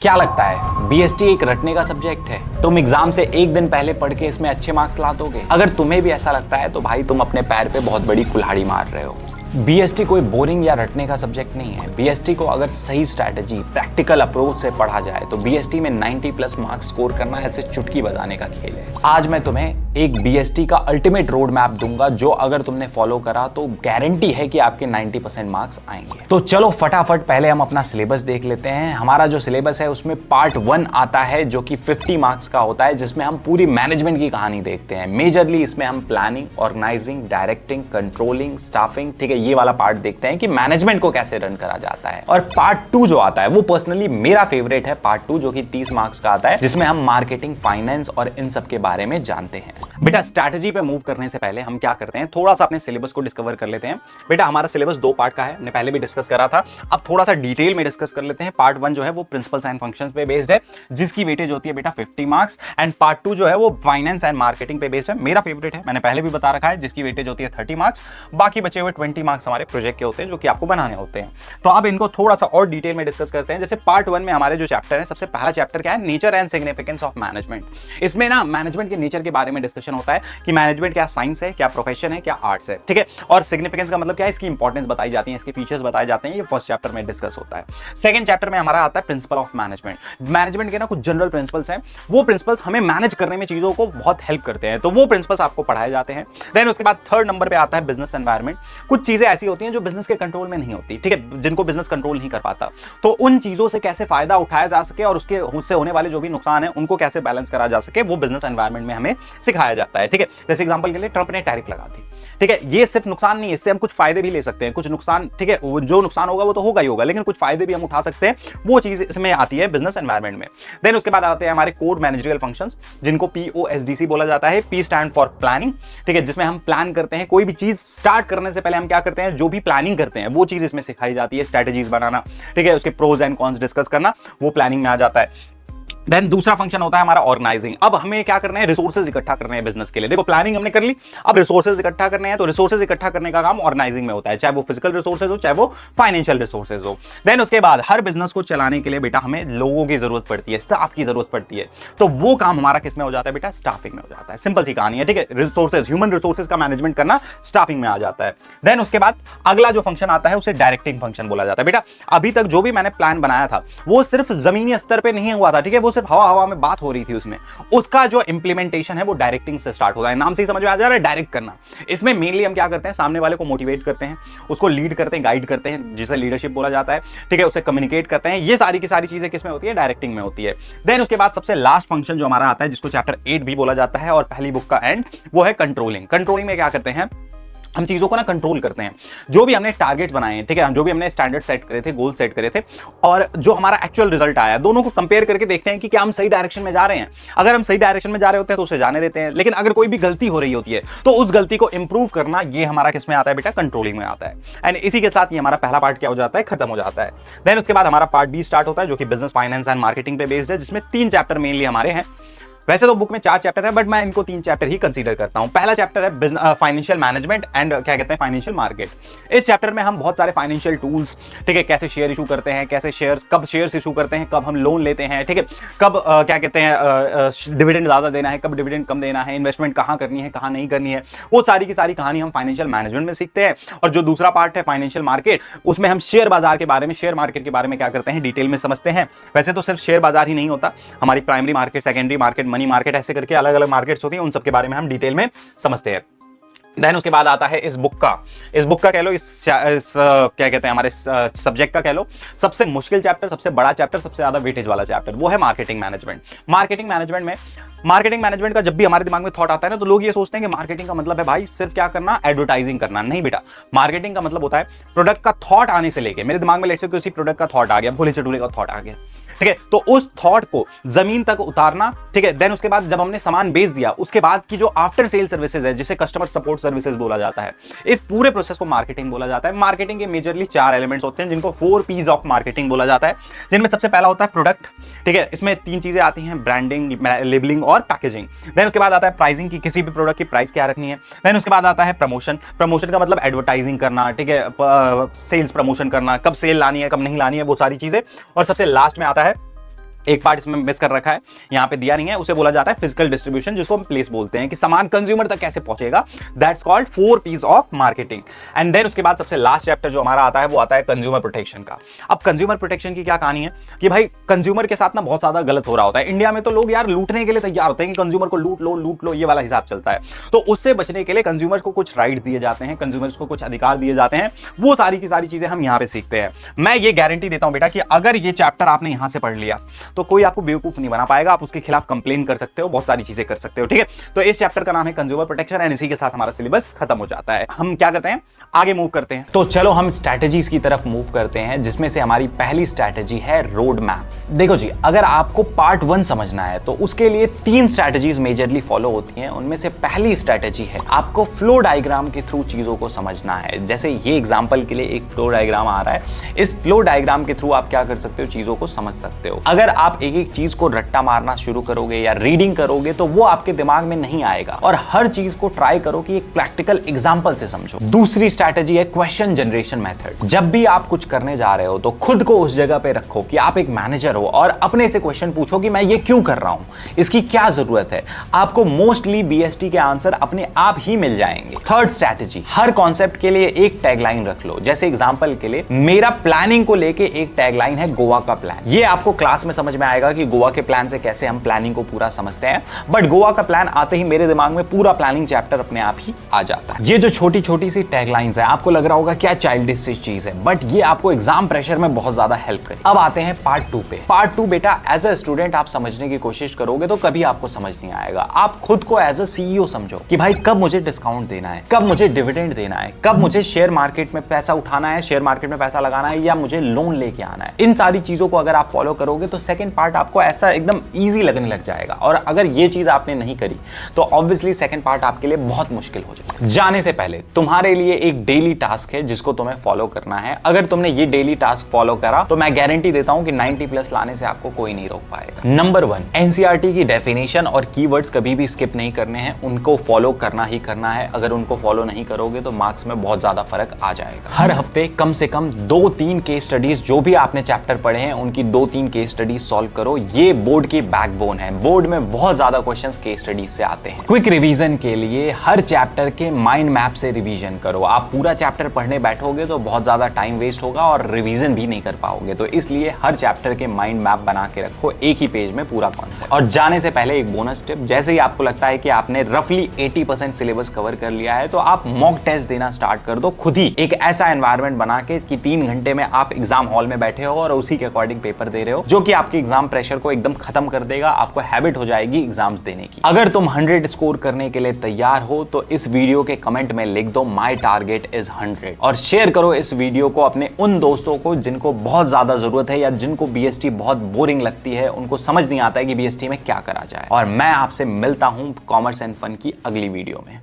क्या लगता है बीएसटी एक रटने का सब्जेक्ट है? तुम एग्जाम से एक दिन पहले पढ़ के इसमें अच्छे मार्क्स ला दोगे? अगर तुम्हें भी ऐसा लगता है तो भाई तुम अपने पैर पे बहुत बड़ी कुल्हाड़ी मार रहे हो। बीएसटी कोई बोरिंग या रटने का सब्जेक्ट नहीं है। बीएसटी को अगर सही स्ट्रैटेजी, प्रैक्टिकल अप्रोच से पढ़ा जाए तो बीएसटी में 90+ मार्क्स स्कोर करना ऐसे चुटकी बजाने का खेल है। आज मैं तुम्हें एक बीएसटी का अल्टीमेट रोड मैप दूंगा जो अगर तुमने फॉलो करा तो गारंटी है कि आपके 90% मार्क्स आएंगे। तो चलो फटाफट पहले हम अपना सिलेबस देख लेते हैं। हमारा जो सिलेबस है उसमें पार्ट 1 आता है जो कि 50 मार्क्स का होता है, जिसमें हम पूरी मैनेजमेंट की कहानी देखते हैं। मेजरली इसमें हम planning, organizing, directing, controlling, staffing, ठीक है, ये वाला पार्ट देखते हैं कि मैनेजमेंट को कैसे रन करा जाता है। और पार्ट 2 जो आता है वो पर्सनली मेरा फेवरेट है, पार्ट 2 जो कि 30 मार्क्स का आता है, जिसमें हम मार्केटिंग, फाइनेंस और इन सब के बारे में जानते हैं। बेटा स्ट्रैटेजी पे मूव करने से पहले हम क्या करते हैं, थोड़ा सा अपने सिलेबस को डिस्कवर कर लेते हैं। बेटा हमारा सिलेबस 2 पार्ट का है, हमने पहले भी डिस्कस करा था, अब थोड़ा सा डिटेल में डिस्कस कर लेते हैं। पार्ट 1 जो है वो प्रिंसिपल्स एंड फंक्शंस पे बेस्ड है, जिसकी वेटेज होती है बेटा 50 मार्क्स, एंड पार्ट 2 जो है वो फाइनेंस एंड मार्केटिंग पे बेस्ड है, मेरा फेवरेट है, मैंने पहले भी बता रखा है, जिसकी वेटेज होती है 30 मार्क्स। बाकी बचे हुए 20 मार्क्स हमारे प्रोजेक्ट के होते हैं जो कि आपको बनाने होते हैं। तो अब इनको थोड़ा सा और डिटेल में डिस्कस करते हैं। जैसे पार्ट 1 में हमारे जो चैप्टर है, सबसे पहला चैप्टर क्या है, nature and significance of management. इसमें ना मैनेजमेंट के नेचर के बारे में डिस्कशन होता है कि मैनेजमेंट क्या साइंस है, क्या प्रोफेशन है, क्या आर्ट्स है, ठीक है। और सिग्निफिकेंस का मतलब क्या है, इसकी इंपॉर्टेंस बताई जाती है, इसके फीचर्स बताए जाते हैं, ये फर्स्ट चैप्टर में डिस्कस होता है। सेकंड चैप्टर में हमारा आता है प्रिंसिपल ऑफ मैनेजमेंट। मैनेजमेंट के ना कुछ जनरल प्रिंसिपल्स हैं, वो प्रिंसिपल्स हमें मैनेज करने में चीजों को बहुत हेल्प करते हैं, तो वो प्रिंसिपल्स आपको पढ़ाए जाते हैं। देन उसके बाद थर्ड नंबर पे आता है बिजनेस एनवायरनमेंट। कुछ चीजें ऐसी होती हैं जो बिजनेस के कंट्रोल में नहीं होती, ठीक है, जिनको बिजनेस कंट्रोल नहीं कर पाता, तो उन चीजों से कैसे फायदा उठाया जा सके और उससे होने वाले जो भी नुकसान है उनको कैसे बैलेंस करा जा सके, वो बिजनेस एनवायरनमेंट में हमें सिखाया जाता है, ठीक है। जैसे एग्जांपल के लिए ट्रंप ने टैरिफ लगा दी, ठीक है, ये सिर्फ नुकसान नहीं है, इससे हम कुछ फायदे भी ले सकते हैं, कुछ नुकसान, ठीक है, जो नुकसान होगा वो तो होगा ही होगा, लेकिन कुछ फायदे भी हम उठा सकते हैं, वो चीज इसमें आती है बिजनेस एनवायरनमेंट में। देन उसके बाद आते हैं हमारे कोर मैनेजरियल फंक्शंस, जिनको POSDC बोला जाता है, P स्टैंड फॉर प्लानिंग, ठीक है, जिसमें हम प्लान करते हैं, कोई भी चीज स्टार्ट करने से पहले हम क्या करते हैं, जो भी प्लानिंग करते हैं वो चीज इसमें सिखाई जाती है, स्ट्रेटेजीज बनाना, ठीक है, उसके प्रोज एंड कॉन्स डिस्कस करना, वो प्लानिंग में आ जाता है। देन दूसरा फंक्शन होता है हमारा ऑर्गेनाइजिंग। अब हमें क्या करना है, रिसोर्सेज इकट्ठा करने हैं बिजनेस के लिए। देखो प्लानिंग हमने कर ली, अब रिसोर्सेज इकट्ठा करने हैं, तो रिसोर्सेज इकट्ठा करने का काम ऑर्गेनाइजिंग में होता है, चाहे वो फिजिकल रिसोर्सेज हो चाहे वो फाइनेंशियल रिसोर्सेज हो। देन उसके बाद हर बिजनेस को चलाने के लिए बेटा हमें लोगों की जरूरत पड़ती है, स्टाफ की जरूरत पड़ती है, तो वो काम हमारा किस में हो जाता है बेटा, स्टाफिंग में हो जाता है। सिंपल सी कहानी है, ठीक है, रिसोर्सेज, ह्यूमन रिसोर्सेज का मैनेजमेंट करना स्टाफिंग में आ जाता है। देन उसके बाद अगला जो फंक्शन आता है उसे डायरेक्टिंग फंक्शन बोला जाता है। बेटा अभी तक जो भी मैंने प्लान बनाया था वो सिर्फ जमीनी स्तर पर नहीं हुआ था, ठीक है, वो सिर्फ हवा में बात हो रही थी, उसमें उसका जो इंप्लीमेंटेशन है वो डायरेक्टिंग से स्टार्ट होता है। नाम से ही समझ में आ जा रहा है, डायरेक्ट करना। इसमें मेनली हम क्या करते हैं, सामने वाले को मोटिवेट करते हैं, उसको लीड करते हैं, गाइड करते हैं, जिसे लीडरशिप बोला जाता है, ठीक है, उसे कम्युनिकेट करते हैं। ये सारी की सारी चीजें किसमें होती है, डायरेक्टिंग में होती है। देन उसके बाद सबसे लास्ट फंक्शन जो हमारा आता है, जिसको चैप्टर 8 भी बोला जाता है और पहली बुक का एंड, वो है कंट्रोलिंग। कंट्रोलिंग में क्या करते हैं, हम चीजों को ना कंट्रोल करते हैं। जो भी हमने टारगेट्स बनाए हैं, ठीक है, जो भी हमने स्टैंडर्ड सेट करे थे, गोल सेट करे थे, और जो हमारा एक्चुअल रिजल्ट आया, दोनों को कंपेयर करके देखते हैं कि क्या हम सही डायरेक्शन में जा रहे हैं। अगर हम सही डायरेक्शन में जा रहे होते हैं तो उसे जाने देते हैं, लेकिन अगर कोई भी गलती हो रही होती है तो उस गलती को इंप्रूव करना, ये हमारा किसमें आता है बेटा, कंट्रोलिंग में आता है। एंड इसी के साथ ये हमारा पहला पार्ट क्या हो जाता है, खत्म हो जाता है। देन उसके बाद हमारा पार्ट B स्टार्ट होता है, जो कि बिजनेस, फाइनेंस एंड मार्केटिंग पे बेस्ड है, जिसमें 3 चैप्टर मेनली हमारे हैं। वैसे तो बुक में 4 चैप्टर है, बट मैं इनको 3 चैप्टर ही कंसीडर करता हूं। पहला चैप्टर है फाइनेंशियल मैनेजमेंट एंड क्या कहते हैं, फाइनेंशियल मार्केट। इस चैप्टर में हम बहुत सारे फाइनेंशियल टूल्स, ठीक है, कैसे शेयर इशू करते हैं, कैसे शेयर्स, कब शेयर्स इशू करते हैं, कब हम लोन लेते हैं, ठीक है, कब क्या कहते हैं डिविडेंड ज्यादा देना है, कब डिविडेंड कम देना है, इन्वेस्टमेंट कहाँ करनी है, कहाँ नहीं करनी है, वो सारी की सारी कहानी हम फाइनेंशियल मैनेजमेंट में सीखते हैं। और जो दूसरा पार्ट है फाइनेंशियल मार्केट, उसमें हम शेयर बाजार के बारे में, शेयर मार्केट के बारे में क्या करते हैं, डिटेल में समझते हैं। वैसे तो सिर्फ शेयर बाजार ही नहीं होता, हमारी primary market, secondary market, money market, ऐसे करके अलग अलग मार्केट्स होती हैं, उन सब के बारे में हम डिटेल में समझते हैं। देन उसके बाद आता है इस बुक का कह लो, इस क्या कहते हैं, हमारे सब्जेक्ट का कह लो, सबसे मुश्किल चैप्टर, सबसे बड़ा चैप्टर, सबसे ज्यादा वेटेज वाला चैप्टर, वो है मार्केटिंग मैनेजमेंट। मार्केटिंग मैनेजमेंट का जब भी हमारे दिमाग में थॉट आता है ना, तो लोग ये सोचते हैं कि मार्केटिंग का मतलब है भाई सिर्फ क्या करना, एडवर्टाइजिंग करना। नहीं बेटा, मार्केटिंग का मतलब होता है प्रोडक्ट का थॉट आने से लेके, मेरे दिमाग में लेट से किसी प्रोडक्ट का थॉट आ गया, भोले चटूले का थॉट आ गया, ठीक है, तो उस थॉट को जमीन तक उतारना, ठीक है। देन उसके बाद जब हमने सामान बेच दिया, उसके बाद की जो आफ्टर सेल सर्विसेज है, जिसे कस्टमर सपोर्ट सर्विसेज बोला जाता है, इस पूरे प्रोसेस को मार्केटिंग बोला जाता है। मार्केटिंग के मेजरली 4 एलिमेंट्स होते हैं, जिनको 4 P's ऑफ मार्केटिंग बोला जाता है, जिनमें सबसे पहला होता है प्रोडक्ट, ठीक है, इसमें 3 चीजें आती हैं, ब्रांडिंग, लेबलिंग और पैकेजिंग। देन उसके बाद आता है प्राइसिंग, की किसी भी प्रोडक्ट की प्राइस क्या रखनी है। देन उसके बाद आता है प्रमोशन का मतलब एडवर्टाइजिंग करना, ठीक है, सेल्स प्रमोशन करना, कब सेल लानी है, कब नहीं लानी है, वो सारी चीजें। और सबसे लास्ट में आता है एक पार्ट इसमें मिस कर रखा है, यहां पे दिया नहीं है, उसे बोला जाता है फिजिकल डिस्ट्रीब्यूशन, जिसको हम प्लेस बोलते हैं, कि सामान कंज्यूमर तक कैसे पहुंचेगा। That's called 4 P's of marketing. And then उसके बाद सबसे लास्ट चैप्टर जो हमारा आता है वो आता है कंज्यूमर प्रोटेक्शन का। अब कंज्यूमर प्रोटेक्शन की क्या कहानी है कि भाई कंज्यूमर के साथ ना बहुत ज्यादा गलत हो रहा होता है। इंडिया में तो लोग यार लूटने के लिए तैयार होते हैं कि कंज्यूमर को लूट लो, ये वाला हिसाब चलता है। तो उससे बचने के लिए कंज्यूमर को कुछ राइट्स दिए जाते हैं, कंज्यूमर्स को कुछ अधिकार दिए जाते हैं, वो सारी की सारी चीजें हम यहां पे सीखते हैं। मैं ये गारंटी देता हूं बेटा कि अगर ये चैप्टर आपने यहां से पढ़ लिया तो कोई आपको बेवकूफ नहीं बना पाएगा, आप उसके खिलाफ कंप्लेन कर सकते हो, बहुत सारी चीजें कर सकते हो, ठीक है। तो इस चैप्टर का नाम है कंज्यूमर प्रोटेक्शन एंड इसी के साथ हमारा सिलेबस खत्म हो जाता है। हम क्या करते हैं, आगे मूव करते हैं। तो चलो हम स्ट्रैटेजीज की तरफ मूव करते हैं, जिसमें से हमारी पहली स्ट्रैटेजी है रोड मैप। देखो जी, अगर आपको पार्ट 1 समझना है तो उसके लिए 3 स्ट्रैटेजीज मेजरली फॉलो होती हैं। उनमें से पहली स्ट्रैटेजी है आपको फ्लो डायग्राम के थ्रू चीजों को समझना है। जैसे ये एग्जांपल के लिए एक फ्लो डायग्राम आ रहा है, इस फ्लो डायग्राम के थ्रू आप क्या कर सकते हो, चीजों को समझ सकते हो। अगर आप एक एक चीज को रट्टा मारना शुरू करोगे या रीडिंग करोगे तो वो आपके दिमाग में नहीं आएगा, और हर चीज को ट्राई करो कि एक प्रैक्टिकल एग्जांपल से समझो। दूसरी स्ट्रैटेजी है क्वेश्चन जनरेशन मेथड। जब भी आप कुछ करने जा रहे हो तो खुद को उस जगह पे रखो कि आप एक मैनेजर हो और अपने से क्वेश्चन पूछो कि मैं ये क्यों कर रहा हूं, इसकी क्या जरूरत है। आपको मोस्टली बीएसटी के आंसर अपने आप ही मिल जाएंगे। थर्ड स्ट्रैटेजी, हर कॉन्सेप्ट के लिए एक टैगलाइन रख लो। जैसे एग्जांपल के लिए मेरा प्लानिंग को लेके एक टैगलाइन है गोवा का प्लान। ये आपको क्लास में समझ में आएगा कि गोवा के प्लान से कैसे हम प्लानिंग को पूरा समझते हैं, बट गोवा का प्लान आते ही मेरे दिमाग में पूरा प्लानिंग चैप्टर अपने आप ही आ जाता है। ये जो छोटी छोटी सी टैगलाइंस है, आपको लग रहा होगा क्या चाइल्डिश सी चीज है, बट ये आपको एग्जाम प्रेशर में बहुत ज्यादा हेल्प करे। अब आते हैं पार्ट 2 पे। पार्ट 2 बेटा एज अ स्टूडेंट आप समझने की कोशिश करोगे तो कभी आपको समझ नहीं आएगा। आप खुद को एज अ सीईओ समझो कि भाई कब मुझे डिस्काउंट देना है, कब मुझे डिविडेंड देना है, कब मुझे शेयर मार्केट में पैसा उठाना है, शेयर मार्केट में पैसा लगाना है, या मुझे लोन लेके आना है। इन सारी चीजों को अगर आप फॉलो करोगे तो सेकंड पार्ट आपको ऐसा एकदम इजी लगने लग जाएगा, और अगर ये चीज आपने नहीं करी तो ऑब्वियसली सेकंड पार्ट आपके लिए बहुत मुश्किल हो जाएगा। जाने से पहले तुम्हारे लिए एक डेली टास्क है जिसको तुम्हें फॉलो करना है। अगर तुमने ये डेली टास्क फॉलो करा तो मैं गारंटी देता हूं कि 90+ लाने से आपको कोई नहीं रोक पाएगा। नंबर 1, एनसीईआरटी की डेफिनेशन और कीवर्ड्स कभी भी स्किप नहीं करने हैं, उनको फॉलो करना ही करना है। अगर उनको फॉलो नहीं करोगे तो मार्क्स में बहुत ज्यादा फर्क आ जाएगा। हर हफ्ते कम से कम 2-3 केस स्टडीज, जो भी आपने चैप्टर पढ़े हैं उनकी 2-3 केस स्टडीज सॉल्व करो। ये बोर्ड की बैकबोन है। बोर्ड में बहुत ज्यादा क्वेश्चंस केस स्टडीज से आते हैं। क्विक रिवीजन के लिए हर चैप्टर के माइंड मैप से रिवीजन करो। आप पूरा चैप्टर पढ़ने बैठोगे तो बहुत ज्यादा टाइम वेस्ट होगा और रिवीजन भी नहीं कर पाओगे, तो इसलिए हर चैप्टर के माइंड मैप बना के रखो, एक ही पेज में पूरा कॉन्सेप्ट। और जाने से पहले एक बोनस टिप, जैसे ही आपको लगता है कि आपने रफली 80% सिलेबस कवर कर लिया है तो आप मॉक टेस्ट देना स्टार्ट कर दो। खुद ही एक ऐसा एनवायरनमेंट बना के कि 3 घंटे में आप एग्जाम हॉल में बैठे हो और उसी के अकॉर्डिंग पेपर दे रहे हो, जो कि आपके एग्जाम प्रेशर को एकदम खत्म कर देगा। आपको हैबिट हो जाएगी एग्जाम्स देने की। अगर तुम 100 स्कोर करने के लिए तैयार हो तो इस वीडियो के कमेंट में लिख दो माई टारगेट इज 100, और शेयर करो इस वीडियो को अपने उन दोस्तों को जिनको बहुत ज्यादा जरूरत है या जिनको बीएसटी बहुत बोरिंग लगती है, उनको समझ नहीं आता है कि बीएसटी में क्या करा जाए। और मैं आपसे मिलता हूं कॉमर्स एंड फन की अगली वीडियो में।